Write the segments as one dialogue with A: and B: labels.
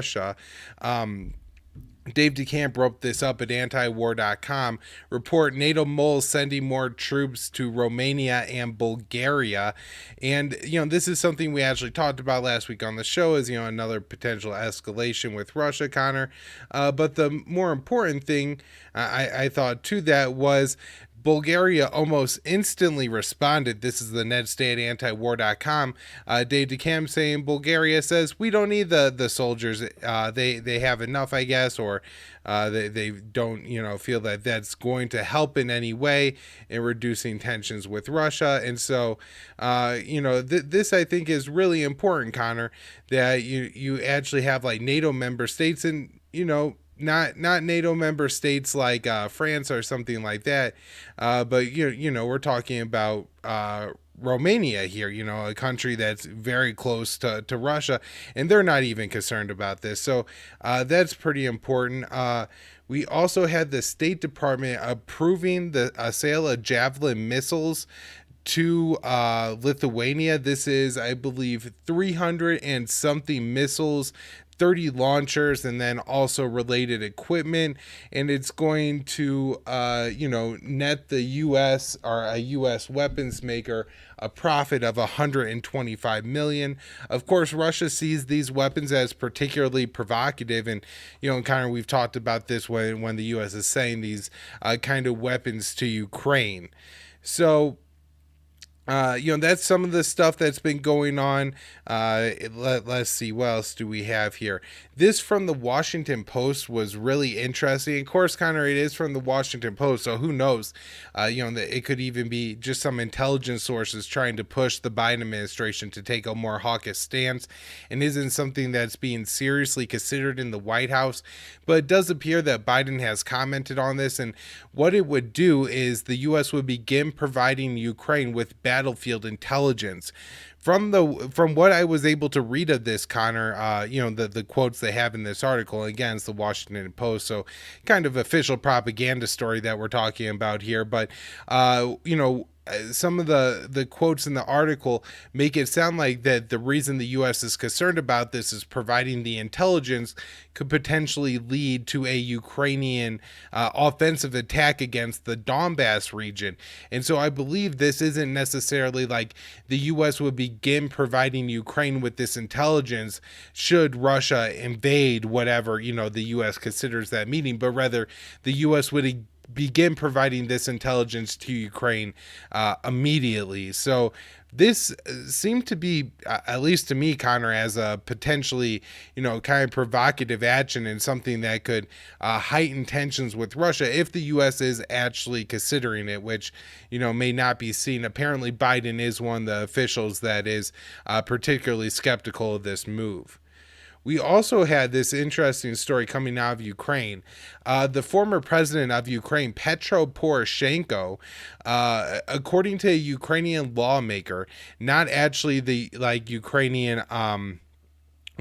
A: Russia. Dave DeCamp wrote this up at antiwar.com. Report NATO moles sending more troops to Romania and Bulgaria. And, this is something we actually talked about last week on the show as, another potential escalation with Russia, Connor. But the more important thing I thought to that was Bulgaria almost instantly responded. This is the Ned Stay at antiwar.com. Dave DeCamp saying Bulgaria says we don't need the soldiers. They have enough, I guess, or they don't feel that that's going to help in any way in reducing tensions with Russia. And so this I think is really important, Connor, that you actually have like NATO member states and not NATO member states like France or something like that, but we're talking about Romania here, a country that's very close to Russia, and they're not even concerned about this. So that's pretty important. We also had the State Department approving the sale of Javelin missiles to Lithuania. This is, I believe, 300 and something missiles, 30 launchers, and then also related equipment. And it's going to, net the U.S. or a U.S. weapons maker a profit of $125 million. Of course, Russia sees these weapons as particularly provocative. And, kind of we've talked about this when the U.S. is saying these kind of weapons to Ukraine. So, that's some of the stuff that's been going on. Let's see, what else do we have here? This from the Washington Post was really interesting. Of course, Connor, it is from the Washington Post, so who knows? It could even be just some intelligence sources trying to push the Biden administration to take a more hawkish stance, and isn't something that's being seriously considered in the White House. But it does appear that Biden has commented on this, and what it would do is the U.S. would begin providing Ukraine with battlefield intelligence. From what I was able to read of this, Connor, the quotes they have in this article, again, it's the Washington Post, so kind of official propaganda story that we're talking about here, but some of the quotes in the article make it sound like that the reason the U.S. is concerned about this is providing the intelligence could potentially lead to a Ukrainian offensive attack against the Donbas region. And so I believe this isn't necessarily like the U.S. would begin providing Ukraine with this intelligence should Russia invade whatever, the U.S. considers that meeting, but rather the U.S. would begin providing this intelligence to Ukraine immediately. So this seemed to be, at least to me, Connor, as a potentially, kind of provocative action and something that could heighten tensions with Russia if the U.S. is actually considering it, which, may not be seen. Apparently, Biden is one of the officials that is particularly skeptical of this move. We also had this interesting story coming out of Ukraine. The former president of Ukraine, Petro Poroshenko, according to a Ukrainian lawmaker, not actually the Ukrainian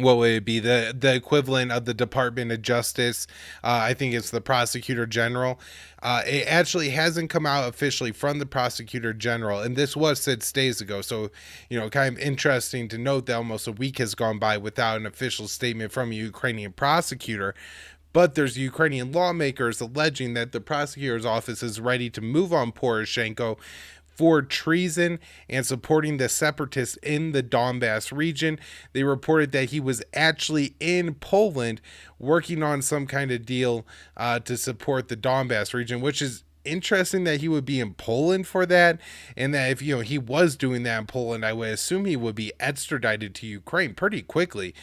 A: what would it be, the equivalent of the Department of Justice, I think it's the Prosecutor General. It actually hasn't come out officially from the Prosecutor General, and this was 6 days ago, so kind of interesting to note that almost a week has gone by without an official statement from a Ukrainian prosecutor. But there's Ukrainian lawmakers alleging that the prosecutor's office is ready to move on Poroshenko for treason and supporting the separatists in the Donbas region. They reported that he was actually in Poland working on some kind of deal to support the Donbas region, which is interesting that he would be in Poland for that, and that if he was doing that in Poland, I would assume he would be extradited to Ukraine pretty quickly,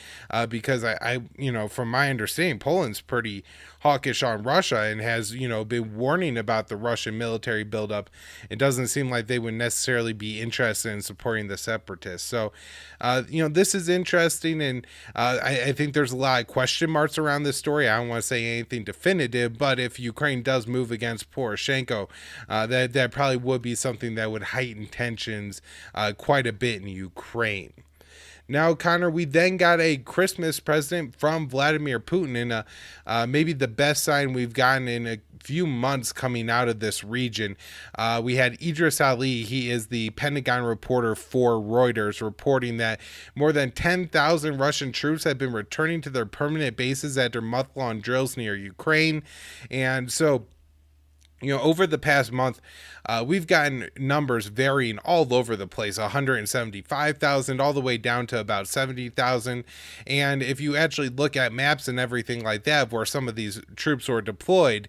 A: because I from my understanding, Poland's pretty hawkish on Russia and has been warning about the Russian military buildup. It doesn't seem like they would necessarily be interested in supporting the separatists. So this is interesting, and I think there's a lot of question marks around this story. I don't want to say anything definitive, but if Ukraine does move against Poroshenko, that probably would be something that would heighten tensions quite a bit in Ukraine. Now, Connor, we then got a Christmas present from Vladimir Putin, and maybe the best sign we've gotten in a few months coming out of this region. We had Idris Ali, he is the Pentagon reporter for Reuters, reporting that more than 10,000 Russian troops have been returning to their permanent bases after month-long drills near Ukraine. And so, over the past month, we've gotten numbers varying all over the place, 175,000 all the way down to about 70,000. And if you actually look at maps and everything like that, where some of these troops were deployed,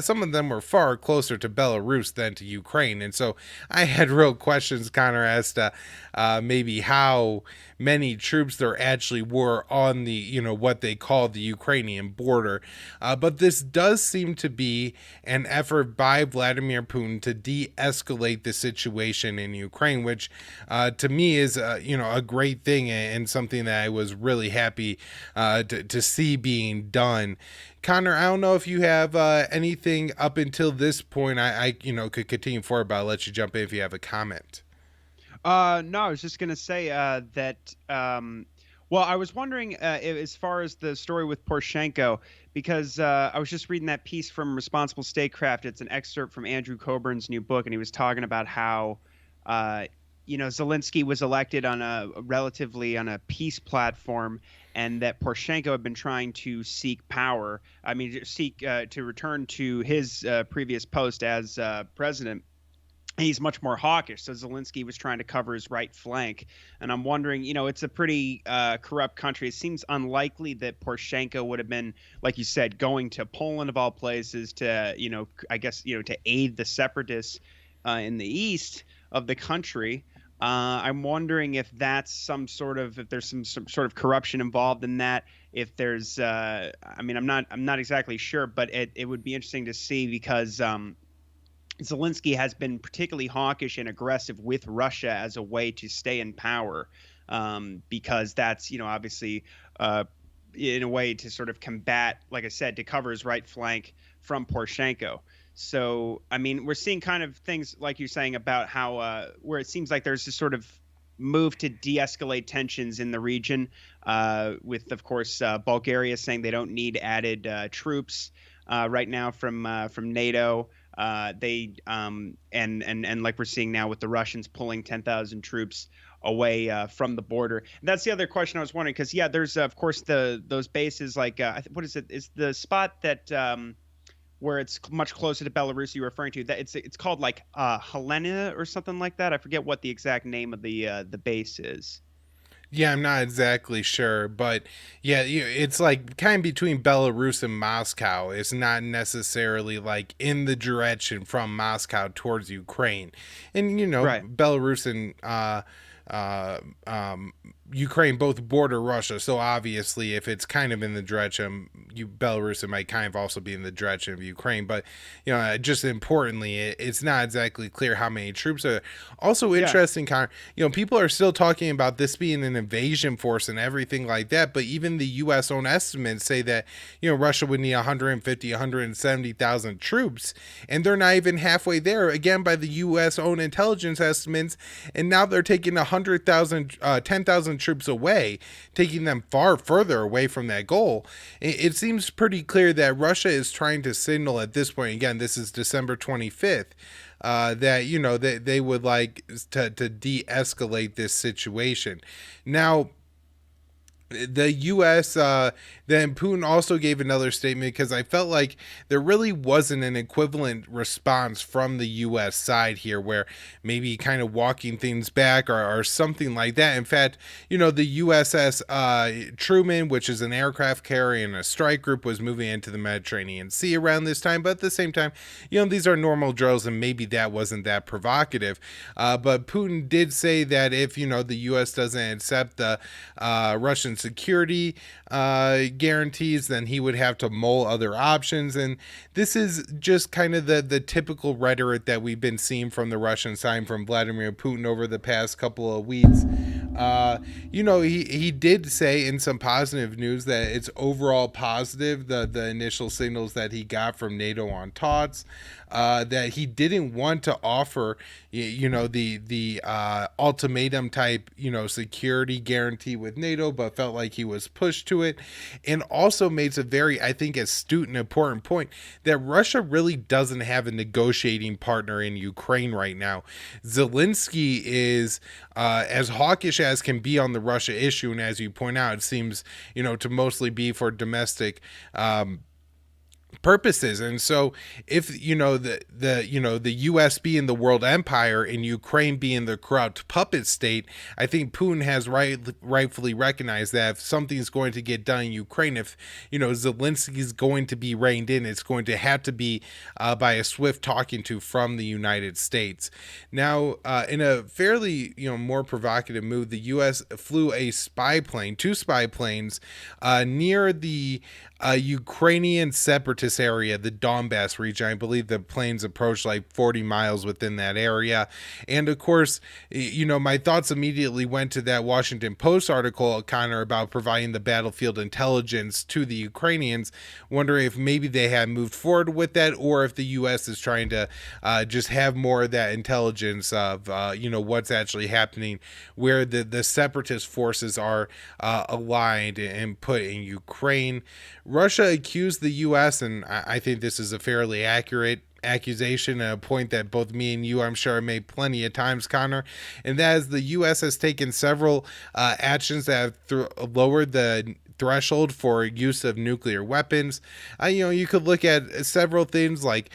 A: some of them were far closer to Belarus than to Ukraine. And so I had real questions, Connor, as to maybe how many troops there actually were on the, what they call the Ukrainian border. But this does seem to be an effort by Vladimir Putin to de-escalate the situation in Ukraine, which to me is, a great thing and something that I was really happy to see being done. Connor, I don't know if you have anything up until this point. I could continue forward, but I'll let you jump in if you have a comment.
B: No, I was just going to say that, well, I was wondering as far as the story with Poroshenko, because I was just reading that piece from Responsible Statecraft. It's an excerpt from Andrew Coburn's new book, and he was talking about how, Zelensky was elected on a peace platform, and that Poroshenko had been trying to seek power. I mean, to return to his previous post as president. He's much more hawkish. So Zelensky was trying to cover his right flank. And I'm wondering, it's a pretty corrupt country. It seems unlikely that Poroshenko would have been, like you said, going to Poland of all places to, to aid the separatists in the east of the country. I'm wondering if that's if there's some sort of corruption involved in that. If there's, I'm not exactly sure, but it would be interesting to see because, Zelensky has been particularly hawkish and aggressive with Russia as a way to stay in power, because that's, obviously in a way to sort of combat, like I said, to cover his right flank from Poroshenko. So, I mean, we're seeing kind of things like you're saying about how where it seems like there's this sort of move to de-escalate tensions in the region, with, of course, Bulgaria saying they don't need added troops right now from NATO. And like we're seeing now with the Russians pulling 10,000 troops away from the border. And that's the other question I was wondering, because there's of course those bases like what is it? Is the spot that where it's much closer to Belarus you're referring to? That it's called like Helena or something like that. I forget what the exact name of the base is.
A: Yeah, I'm not exactly sure, but yeah, it's like kind of between Belarus and Moscow. It's not necessarily like in the direction from Moscow towards Ukraine. And,
B: Right.
A: Belarus and Ukraine both border Russia, so obviously if it's kind of in the direction Belarus, it might kind of also be in the direction of Ukraine. But just importantly, it's not exactly clear how many troops are there. Also
B: Yeah.
A: interesting, Connor. People are still talking about this being an invasion force and everything like that. But even the U.S. own estimates say that Russia would need 150, 170,000 troops, and they're not even halfway there. Again, by the U.S. own intelligence estimates, and now they're taking 100,000, 10,000 troops away, taking them far further away from that goal. It seems pretty clear that Russia is trying to signal at this point, again, this is December 25th, that, they would like to de-escalate this situation. Now, the U.S., then Putin also gave another statement, because I felt like there really wasn't an equivalent response from the U.S. side here, where maybe kind of walking things back or something like that. In fact, the USS Truman, which is an aircraft carrier and a strike group, was moving into the Mediterranean Sea around this time. But at the same time, these are normal drills, and maybe that wasn't that provocative. But Putin did say that if, the U.S. doesn't accept the Russian security guarantees, then he would have to mull other options. And this is just kind of the typical rhetoric that we've been seeing from the Russian side, from Vladimir Putin over the past couple of weeks. He did say in some positive news that it's overall positive, the initial signals that he got from NATO on talks, that he didn't want to offer, the ultimatum type, security guarantee with NATO, but felt like he was pushed to it, and also makes a very, I think, astute and important point that Russia really doesn't have a negotiating partner in Ukraine right now. Zelensky is as hawkish as can be on the Russia issue, and as you point out, it seems to mostly be for domestic purposes. And so if the US being the world empire and Ukraine being the corrupt puppet state, I think Putin has rightfully recognized that if something's going to get done in Ukraine, if Zelensky's going to be reined in, it's going to have to be by a swift talking to from the United States. Now, in a fairly more provocative move, the US flew two spy planes near the Ukrainian separatist area, the Donbas region. I believe the planes approached like 40 miles within that area. And of course, my thoughts immediately went to that Washington Post article, Connor, about providing the battlefield intelligence to the Ukrainians, wondering if maybe they had moved forward with that, or if the U.S. is trying to just have more of that intelligence of, what's actually happening, where the separatist forces are aligned and put in Ukraine. Russia accused the U.S., and I think this is a fairly accurate accusation and a point that both me and you, I'm sure, have made plenty of times, Connor, and that is the U.S. has taken several actions that have lowered the threshold for use of nuclear weapons. You could look at several things like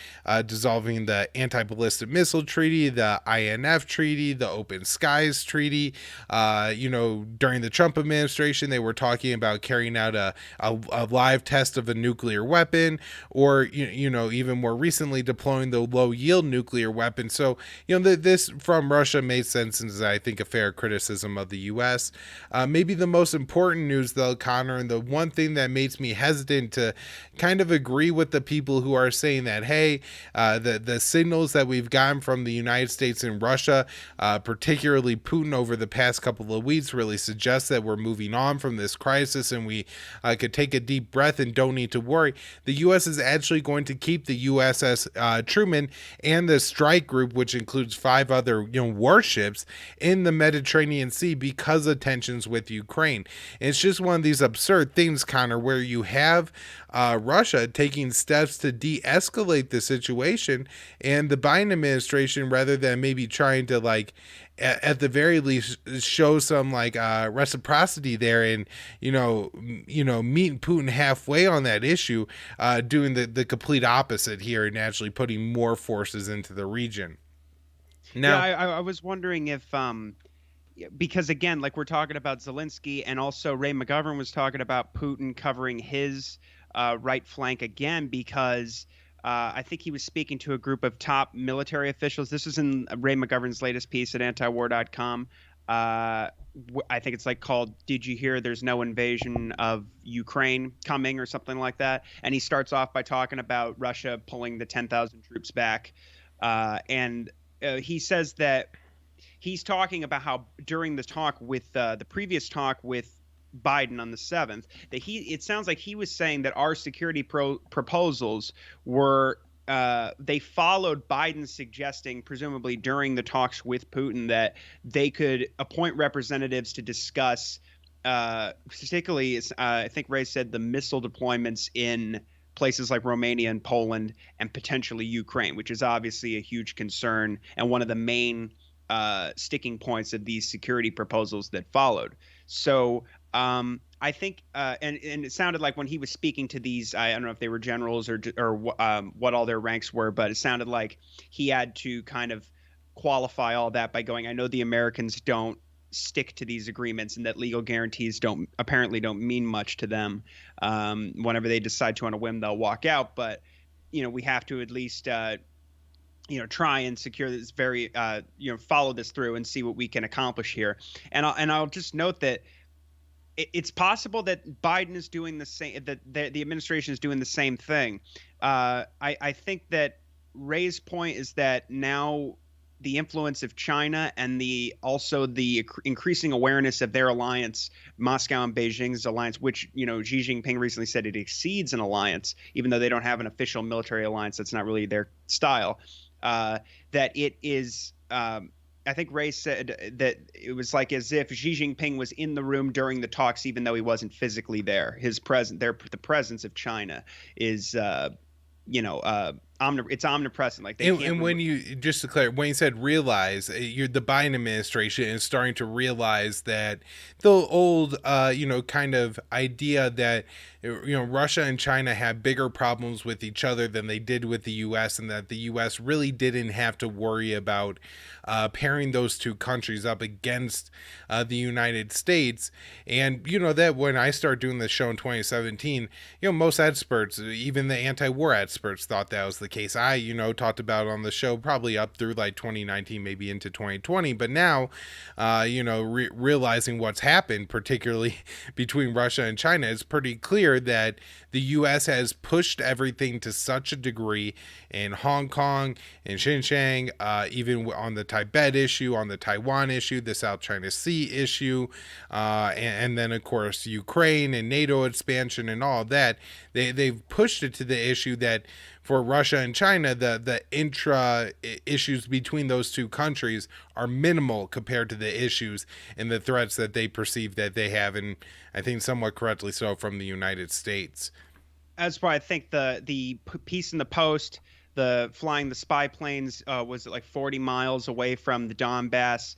A: dissolving the anti-ballistic missile treaty, the INF treaty, the Open Skies treaty. During the Trump administration, they were talking about carrying out a live test of a nuclear weapon, or even more recently deploying the low yield nuclear weapon. So this from Russia made sense, and is, I think, a fair criticism of the U.S. Maybe the most important news, though, Connor, and the one thing that makes me hesitant to kind of agree with the people who are saying that, hey, the signals that we've gotten from the United States and Russia, particularly Putin, over the past couple of weeks really suggest that we're moving on from this crisis and we could take a deep breath and don't need to worry. The U.S. is actually going to keep the USS Truman and the strike group, which includes 5 other warships, in the Mediterranean Sea because of tensions with Ukraine. And it's just one of these absurd things, Connor, where you have Russia taking steps to de-escalate the situation, and the Biden administration, rather than maybe trying to at the very least show some reciprocity there and meeting Putin halfway on that issue, doing the complete opposite here and actually putting more forces into the region.
B: Now, I was wondering if because again, like we're talking about Zelensky, and also Ray McGovern was talking about Putin covering his right flank again, because I think he was speaking to a group of top military officials. This is in Ray McGovern's latest piece at antiwar.com. I think it's called "Did You Hear There's No Invasion of Ukraine Coming?" or something like that. And he starts off by talking about Russia pulling the 10,000 troops back. And he says that he's talking about how during the talk with the previous talk with Biden on the 7th, that it sounds like he was saying that our security proposals were they followed Biden suggesting, presumably during the talks with Putin, that they could appoint representatives to discuss particularly I think Ray said the missile deployments in places like Romania and Poland and potentially Ukraine, which is obviously a huge concern and one of the main sticking points of these security proposals that followed. So I think, and it sounded like when he was speaking to these, I don't know if they were generals or what all their ranks were, but it sounded like he had to kind of qualify all that by going, I know the Americans don't stick to these agreements and that legal guarantees apparently don't mean much to them. Whenever they decide to on a whim, they'll walk out. But, we have to at least try and secure this very, follow this through and see what we can accomplish here. And I'll just note that it's possible that Biden is doing the same, that the administration is doing the same thing. I think that Ray's point is that now the influence of China and the also the increasing awareness of their alliance, Moscow and Beijing's alliance, which Xi Jinping recently said it exceeds an alliance, even though they don't have an official military alliance. That's not really their style. That it is. I think Ray said that it was like as if Xi Jinping was in the room during the talks, even though he wasn't physically there. His the presence of China is, it's omnipresent. Like they
A: and when you just to clarify, when you said realize, you're the Biden administration is starting to realize that the old, kind of idea that Russia and China have bigger problems with each other than they did with the U.S. and that the U.S. really didn't have to worry about pairing those two countries up against the United States. And that when I started doing this show in 2017, most experts, even the anti-war experts, thought that was the case. I talked about it on the show probably up through like 2019, maybe into 2020, but now realizing what's happened, particularly between Russia and China, it's pretty clear that the U.S. has pushed everything to such a degree in Hong Kong and Xinjiang, even on the Tibet issue, on the Taiwan issue, the South China Sea issue, and then of course Ukraine and NATO expansion and all of that. They've pushed it to the issue that for Russia and China, the intra issues between those two countries are minimal compared to the issues and the threats that they perceive that they have, and I think somewhat correctly so, from the United States.
B: That's why I think the piece in the Post, the flying the spy planes, was like 40 miles away from the Donbas.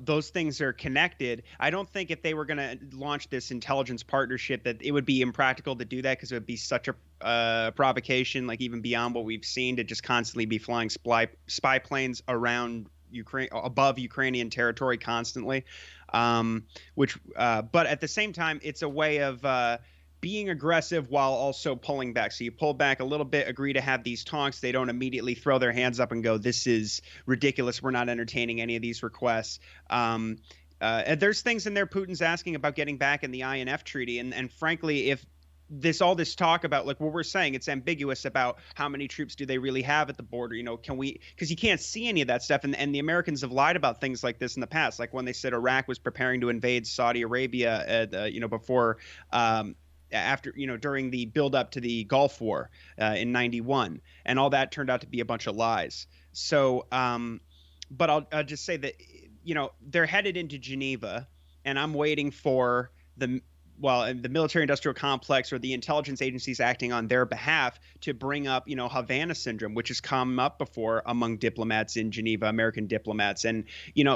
B: Those things are connected. I don't think if they were going to launch this intelligence partnership that it would be impractical to do that, because it would be such a provocation, like even beyond what we've seen, to just constantly be flying spy planes around Ukraine, above Ukrainian territory constantly. But at the same time, it's a way of being aggressive while also pulling back. So you pull back a little bit, agree to have these talks. They don't immediately throw their hands up and go, this is ridiculous, we're not entertaining any of these requests. And there's things in there Putin's asking about getting back in the INF treaty. And frankly, if all this talk about, like what we're saying, it's ambiguous about how many troops do they really have at the border. Can we, because you can't see any of that stuff. And the Americans have lied about things like this in the past, like when they said Iraq was preparing to invade Saudi Arabia, before, after, during the build up to the Gulf War in 91, and all that turned out to be a bunch of lies. So, but I'll just say that, they're headed into Geneva, and I'm waiting for the military industrial complex or the intelligence agencies acting on their behalf to bring up, Havana syndrome, which has come up before among diplomats in Geneva, American diplomats. And,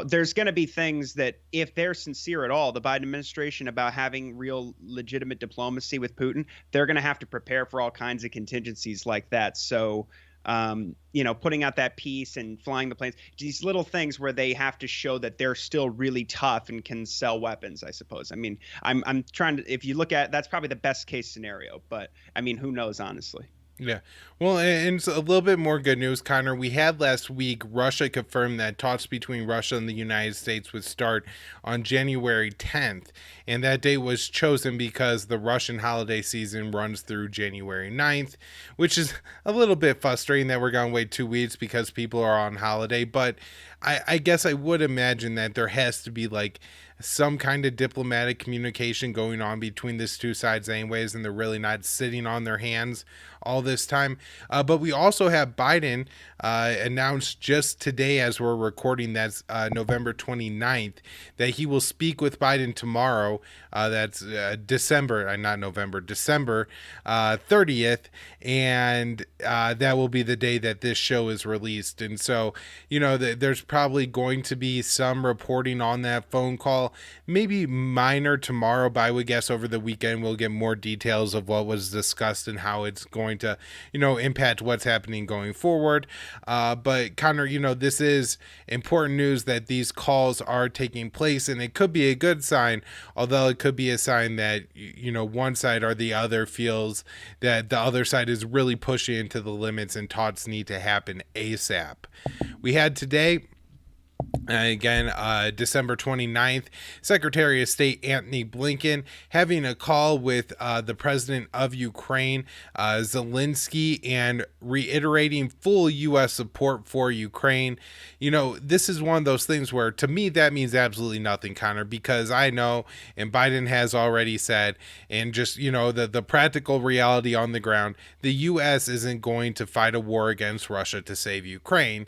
B: there's going to be things that, if they're sincere at all, the Biden administration, about having real legitimate diplomacy with Putin, they're going to have to prepare for all kinds of contingencies like that. So, putting out that piece and flying the planes, these little things where they have to show that they're still really tough and can sell weapons, I suppose. I mean, I'm trying to, if you look at, that's probably the best case scenario, but I mean, who knows, honestly.
A: Yeah. Well, and a little bit more good news, Connor. We had last week, Russia confirmed that talks between Russia and the United States would start on January 10th. And that date was chosen because the Russian holiday season runs through January 9th, which is a little bit frustrating that we're going to wait 2 weeks because people are on holiday. But I guess I would imagine that there has to be like some kind of diplomatic communication going on between these two sides anyways, and they're really not sitting on their hands all this time. But we also have Biden announced just today, as we're recording, that's November 29th, that he will speak with Biden tomorrow. That's December 30th. And that will be the day that this show is released. And so, there's probably going to be some reporting on that phone call, maybe minor tomorrow, but I would guess over the weekend we'll get more details of what was discussed and how it's going to, impact what's happening going forward. But Connor, this is important news that these calls are taking place, and it could be a good sign, although it could be a sign that, one side or the other feels that the other side is really pushing into the limits and talks need to happen ASAP. We had today Again, December 29th, Secretary of State Antony Blinken having a call with the president of Ukraine, Zelensky, and reiterating full U.S. support for Ukraine. You know, this is one of those things where, to me, that means absolutely nothing, Connor, because I know, and Biden has already said, and just, you know, the practical reality on the ground, the U.S. isn't going to fight a war against Russia to save Ukraine.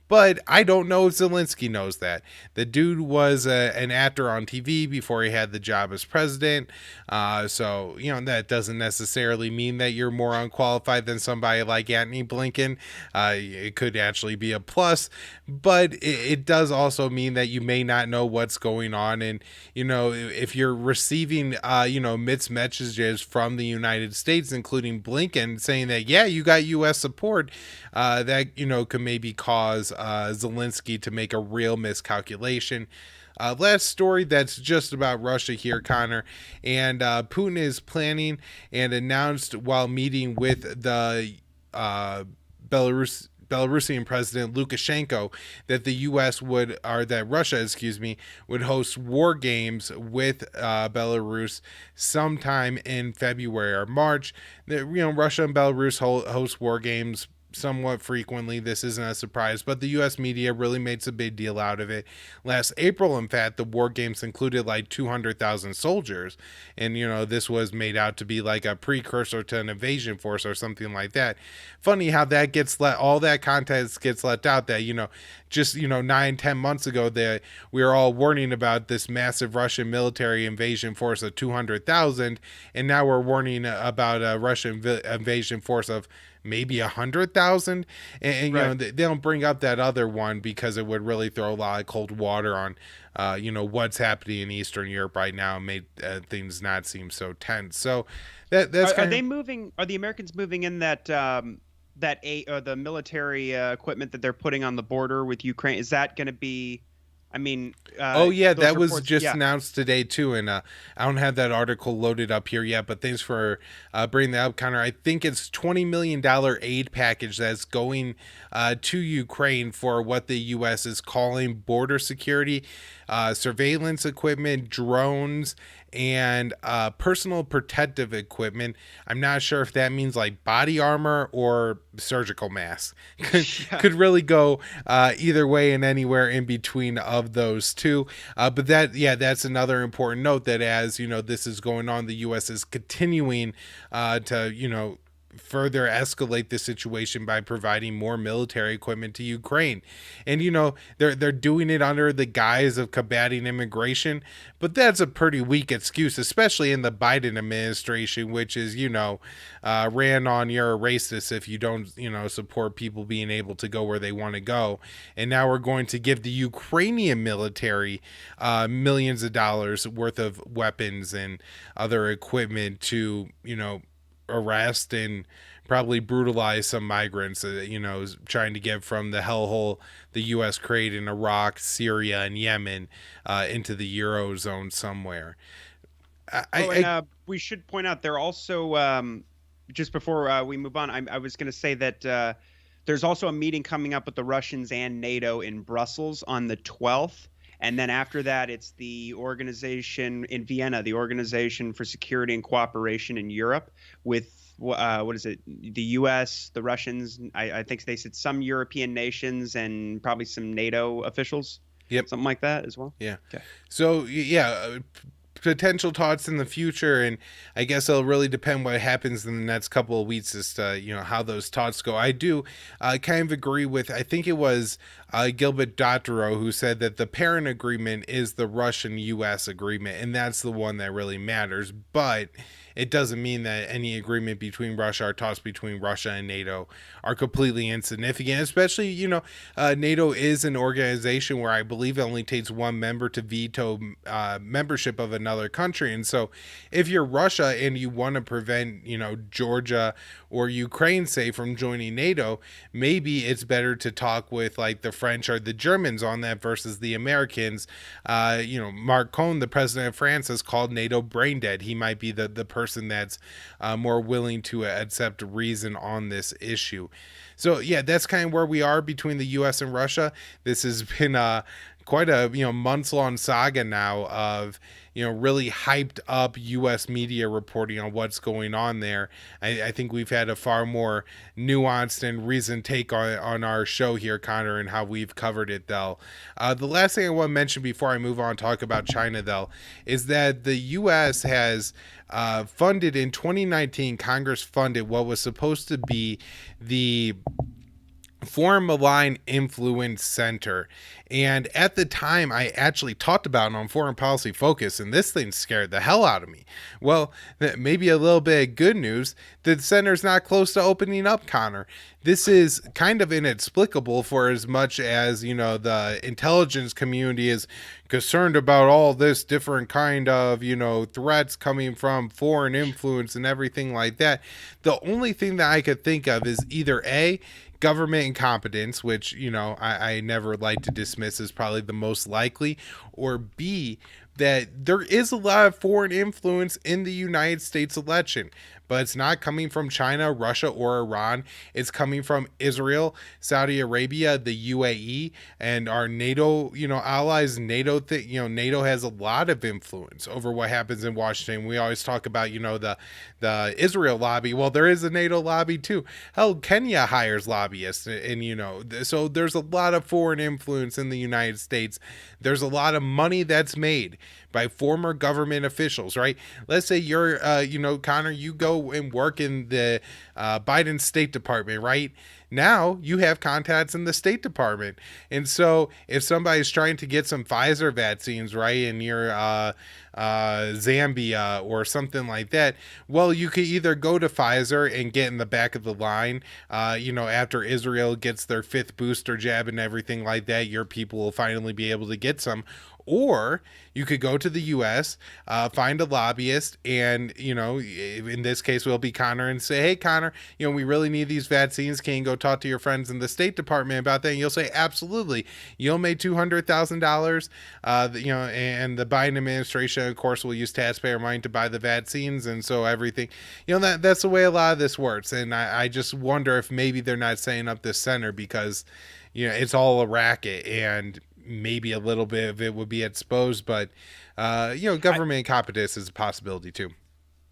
A: But I don't know if Zelensky knows that. The dude was an actor on TV before he had the job as president. So, you know, that doesn't necessarily mean that you're more unqualified than somebody like Antony Blinken. It could actually be a plus. But it does also mean that you may not know what's going on. And, you know, if you're receiving, you know, mixed messages from the United States, including Blinken, saying that, yeah, you got U.S. support, that, you know, could maybe cause Zelensky to make a real miscalculation. Last story that's just about Russia here, Connor. And Putin is planning and announced while meeting with the Belarusian president Lukashenko that the U.S. that Russia, would host war games with Belarus sometime in February or March. You know, Russia and Belarus host war games somewhat frequently. This isn't a surprise, but the U.S. media really makes a big deal out of it. Last April, in fact, the war games included like 200,000 soldiers, and you know, this was made out to be like a precursor to an invasion force or something like that. Funny how that gets all that context gets left out, that, you know, just, you know, 9-10 months ago that we were all warning about this massive Russian military invasion force of 200,000, and now we're warning about a Russian invasion force of maybe 100,000, and you know, they don't bring up that other one because it would really throw a lot of cold water on you know, what's happening in Eastern Europe right now, and made things not seem so tense. So that's
B: are they moving? Are the Americans moving in that the military equipment that they're putting on the border with Ukraine? Is that going to be? I mean,
A: oh yeah, that was just announced today too, and I don't have that article loaded up here yet. But thanks for bringing that up, Connor. I think it's $20 million aid package that's going to Ukraine for what the U.S. is calling border security, surveillance equipment, drones, and personal protective equipment. I'm not sure if that means like body armor or surgical masks. Could really go either way and anywhere in between of those two. But that's another important note, that as you know, this is going on, the U.S. is continuing to, you know, further escalate the situation by providing more military equipment to Ukraine. And you know, they're doing it under the guise of combating immigration, but that's a pretty weak excuse, especially in the Biden administration, which is, you know, ran on you're a racist if you don't, you know, support people being able to go where they want to go. And now we're going to give the Ukrainian military millions of dollars worth of weapons and other equipment to, you know, arrest and probably brutalize some migrants, you know, trying to get from the hellhole the U.S. created in Iraq, Syria, and Yemen into the Eurozone somewhere.
B: We should point out, they're also, just before we move on, I was going to say that there's also a meeting coming up with the Russians and NATO in Brussels on the 12th. And then after that, it's the organization in Vienna, the Organization for Security and Cooperation in Europe, with what is it? The U.S., the Russians. I think they said some European nations and probably some NATO officials.
A: Yep,
B: something like that as well.
A: Yeah. Okay. So yeah. Potential talks in the future, and I guess it'll really depend what happens in the next couple of weeks as to, you know, how those talks go. I do kind of agree with, I think it was Gilbert Dottero who said that the parent agreement is the Russian-U.S. agreement, and that's the one that really matters. But it doesn't mean that any agreement between Russia or talks between Russia and NATO are completely insignificant, especially, you know, NATO is an organization where I believe it only takes one member to veto membership of another country. And so if you're Russia and you want to prevent, you know, Georgia or Ukraine, say, from joining NATO, maybe it's better to talk with like the French or the Germans on that versus the Americans. You know, Mark Cohn, the president of France, has called NATO brain dead. He might be the person person that's more willing to accept reason on this issue. So yeah, that's kind of where we are between the U.S. and Russia. This has been quite a months long saga now of really hyped up U.S. media reporting on what's going on there. I think we've had a far more nuanced and reasoned take on our show here, Connor, and how we've covered it, though. The last thing I want to mention before I move on and talk about China, though, is that the U.S. has funded in 2019, Congress funded what was supposed to be the Foreign Malign Influence Center. And at the time, I actually talked about it on Foreign Policy Focus, and this thing scared the hell out of me. Well, maybe a little bit of good news. The center's not close to opening up, Connor. This is kind of inexplicable for as much as, the intelligence community is concerned about all this different kind of, threats coming from foreign influence and everything like that. The only thing that I could think of is either A, government incompetence, which, I never like to dismiss as probably the most likely, or B, that there is a lot of foreign influence in the United States election, but it's not coming from China, Russia, or Iran. It's coming from Israel, Saudi Arabia, the UAE, and our NATO, allies. NATO has a lot of influence over what happens in Washington. We always talk about, the Israel lobby. Well, there is a NATO lobby too. Hell, Kenya hires lobbyists, and so there's a lot of foreign influence in the United States. There's a lot of money that's made by former government officials, right? Let's say you're, Connor, you go and work in the Biden State Department, right? Now you have contacts in the State Department. And so if somebody's trying to get some Pfizer vaccines, right, and you're Zambia or something like that, well, you could either go to Pfizer and get in the back of the line, after Israel gets their 5th booster jab and everything like that, your people will finally be able to get some. Or you could go to the U.S., find a lobbyist, and, in this case, will be Connor, and say, hey, Connor, we really need these vaccines. Can you go talk to your friends in the State Department about that? And you'll say, absolutely. You'll make $200,000, and the Biden administration, of course, will use taxpayer money to buy the vaccines. And so everything, that's the way a lot of this works. And I just wonder if maybe they're not setting up this center because, it's all a racket, and maybe a little bit of it would be exposed, but government incompetence is a possibility too.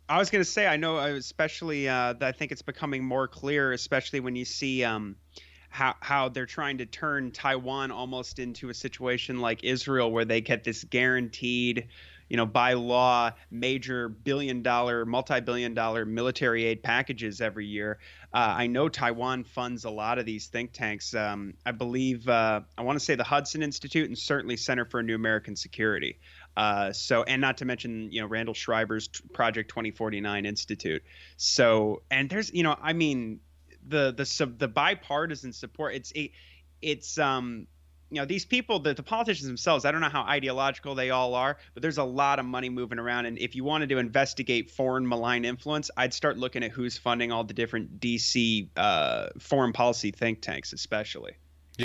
B: I was going to say, I know, especially that I think it's becoming more clear, especially when you see how they're trying to turn Taiwan almost into a situation like Israel, where they get this guaranteed, by law, major multi-billion-dollar military aid packages every year. I know Taiwan funds a lot of these think tanks. I believe, I want to say the Hudson Institute and certainly Center for a New American Security. And not to mention, Randall Schreiber's Project 2049 Institute. So, and there's, the bipartisan support. These people, the politicians themselves, I don't know how ideological they all are, but there's a lot of money moving around. And if you wanted to investigate foreign malign influence, I'd start looking at who's funding all the different DC foreign policy think tanks, especially.